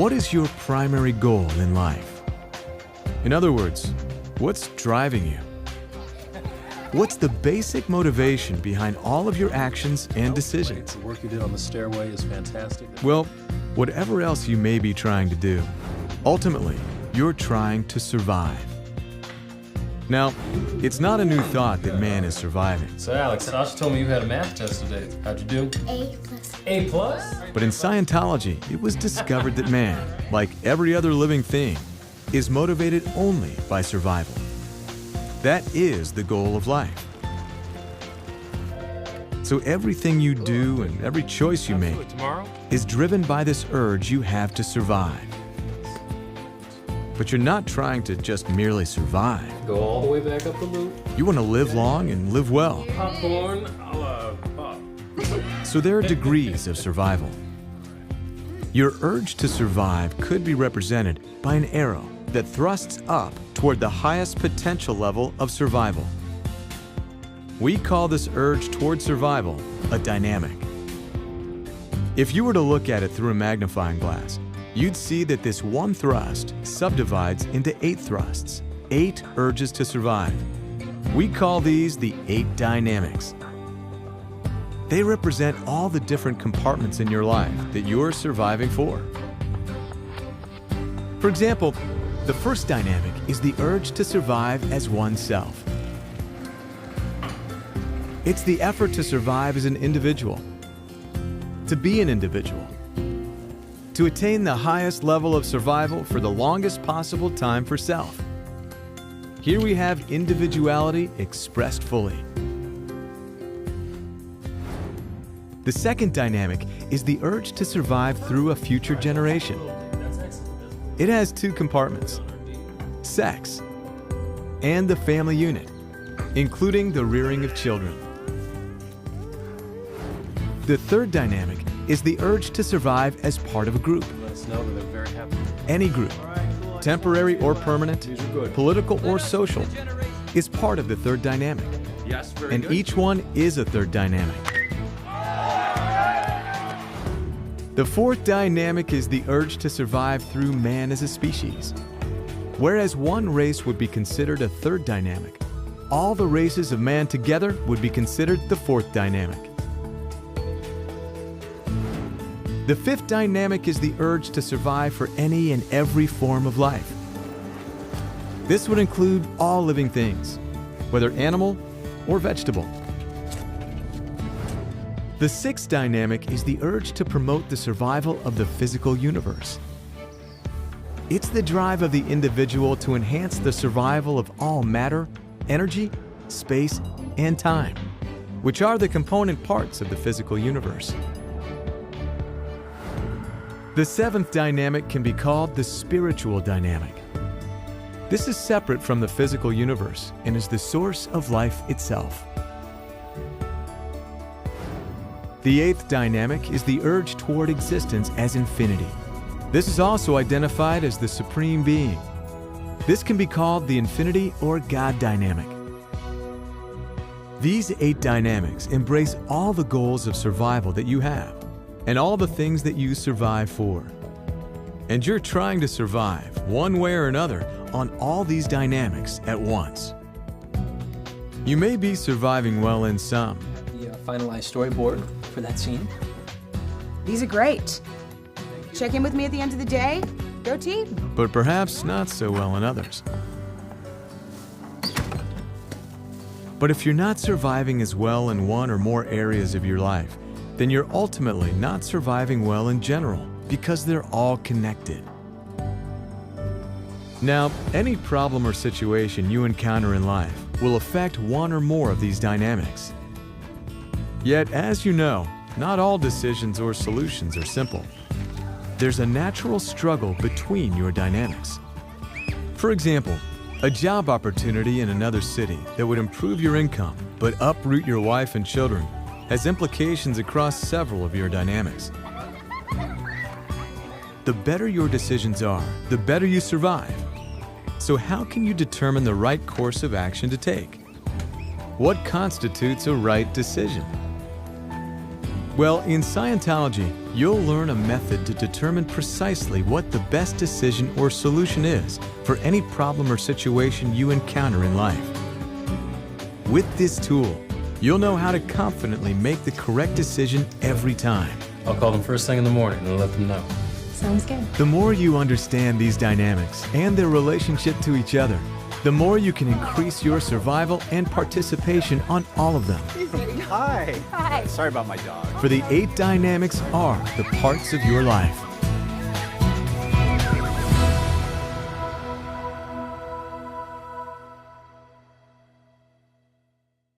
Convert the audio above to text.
What is your primary goal in life? In other words, what's driving you? What's the basic motivation behind all of your actions and decisions? The work you did on the stairway is fantastic. Well, whatever else you may be trying to do, ultimately, you're trying to survive. Now, it's not a new thought that man is surviving. So Alex, Sasha told me you had a math test today. How'd you do? A+. A+? But in Scientology, it was discovered that man, like every other living thing, is motivated only by survival. That is the goal of life. So everything you do and every choice you make is driven by this urge you have to survive. But you're not trying to just merely survive. Go all the way back up the loop. You want to live long and live well. Popcorn, I'll pop. So there are degrees of survival. Your urge to survive could be represented by an arrow that thrusts up toward the highest potential level of survival. We call this urge toward survival a dynamic. If you were to look at it through a magnifying glass, you'd see that this one thrust subdivides into 8 thrusts, 8 urges to survive. We call these the 8 dynamics. They represent all the different compartments in your life that you're surviving for. For example, the first dynamic is the urge to survive as oneself. It's the effort to survive as an individual, to be an individual, to attain the highest level of survival for the longest possible time for self. Here we have individuality expressed fully. The second dynamic is the urge to survive through a future generation. It has 2 compartments, sex and the family unit, including the rearing of children. The third dynamic is the urge to survive as part of a group. Let's know that they're very happy. Any group, temporary or permanent, political or social, is part of the third dynamic. Yes, very And good. each one is a third dynamic. The fourth dynamic is the urge to survive through man as a species. Whereas one race would be considered a third dynamic, all the races of man together would be considered the fourth dynamic. The fifth dynamic is the urge to survive for any and every form of life. This would include all living things, whether animal or vegetable. The sixth dynamic is the urge to promote the survival of the physical universe. It's the drive of the individual to enhance the survival of all matter, energy, space, and time, which are the component parts of the physical universe. The seventh dynamic can be called the spiritual dynamic. This is separate from the physical universe and is the source of life itself. The eighth dynamic is the urge toward existence as infinity. This is also identified as the Supreme Being. This can be called the infinity or God dynamic. These 8 dynamics embrace all the goals of survival that you have and all the things that you survive for. And you're trying to survive one way or another on all these dynamics at once. You may be surviving well in some. The finalized storyboard for that scene. These are great. Check in with me at the end of the day. Go team. But perhaps not so well in others. But if you're not surviving as well in one or more areas of your life, then you're ultimately not surviving well in general because they're all connected. Now, any problem or situation you encounter in life will affect one or more of these dynamics. Yet, as you know, not all decisions or solutions are simple. There's a natural struggle between your dynamics. For example, a job opportunity in another city that would improve your income but uproot your wife and children has implications across several of your dynamics. The better your decisions are, the better you survive. So how can you determine the right course of action to take? What constitutes a right decision? Well, in Scientology, you'll learn a method to determine precisely what the best decision or solution is for any problem or situation you encounter in life. With this tool, you'll know how to confidently make the correct decision every time. I'll call them first thing in the morning and let them know. Sounds good. The more you understand these dynamics and their relationship to each other, the more you can increase your survival and participation on all of them. Hi. Hi. Sorry about my dog. For the 8 dynamics are the parts of your life.